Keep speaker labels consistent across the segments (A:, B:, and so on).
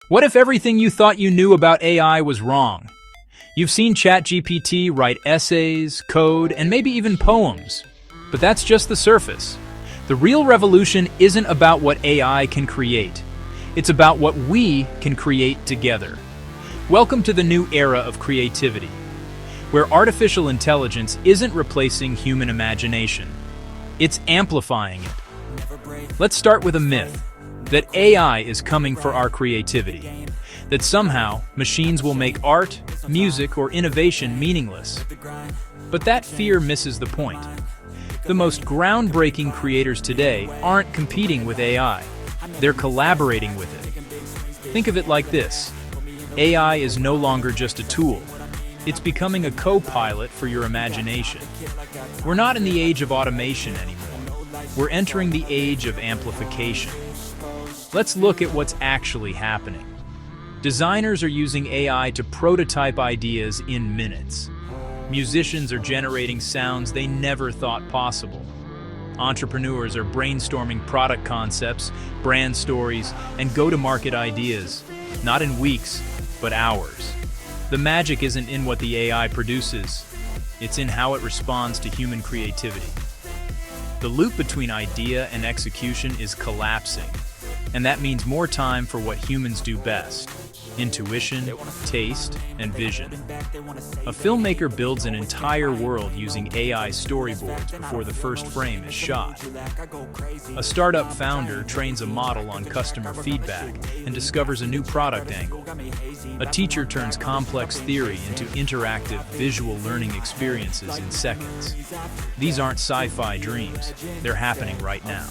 A: What if everything you thought you knew about AI was wrong? You've seen ChatGPT write essays, code, and maybe even poems. But that's just the surface. The real revolution isn't about what AI can create. It's about what we can create together. Welcome to the new era of creativity, where artificial intelligence isn't replacing human imagination. It's amplifying it. Let's start with a myth that AI is coming for our creativity, that somehow machines will make art, music, or innovation meaningless. But that fear misses the point. The most groundbreaking creators today aren't competing with AI. They're collaborating with it. Think of it like this. AI is no longer just a tool. It's becoming a co-pilot for your imagination. We're not in the age of automation anymore. We're entering the age of amplification. Let's look at what's actually happening. Designers are using AI to prototype ideas in minutes. Musicians are generating sounds they never thought possible. Entrepreneurs are brainstorming product concepts, brand stories, and go-to-market ideas, not in weeks, but hours. The magic isn't in what the AI produces, it's in how it responds to human creativity. The loop between idea and execution is collapsing, and that means more time for what humans do best: intuition, taste, and vision. A filmmaker builds an entire world using AI storyboards before the first frame is shot. A startup founder trains a model on customer feedback and discovers a new product angle. A teacher turns complex theory into interactive, visual learning experiences in seconds. These aren't sci-fi dreams, they're happening right now.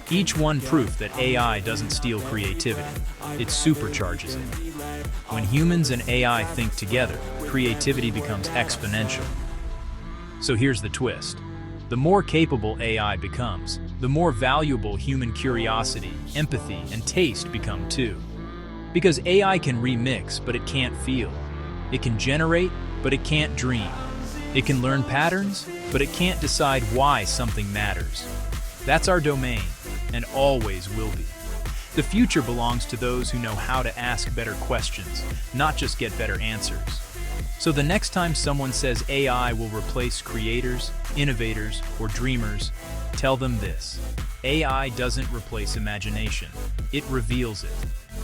A: Each one proof that AI doesn't steal creativity, it supercharges it. When humans and AI think together, creativity becomes exponential. So here's the twist. The more capable AI becomes, the more valuable human curiosity, empathy, and taste become too. Because AI can remix, but it can't feel. It can generate, but it can't dream. It can learn patterns, but it can't decide why something matters. That's our domain, and always will be. The future belongs to those who know how to ask better questions, not just get better answers. So the next time someone says AI will replace creators, innovators, or dreamers, tell them this: AI doesn't replace imagination, it reveals it.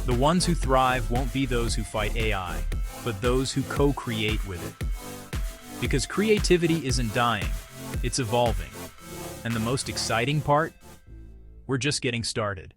A: The ones who thrive won't be those who fight AI, but those who co-create with it. Because creativity isn't dying, it's evolving. And the most exciting part? We're just getting started.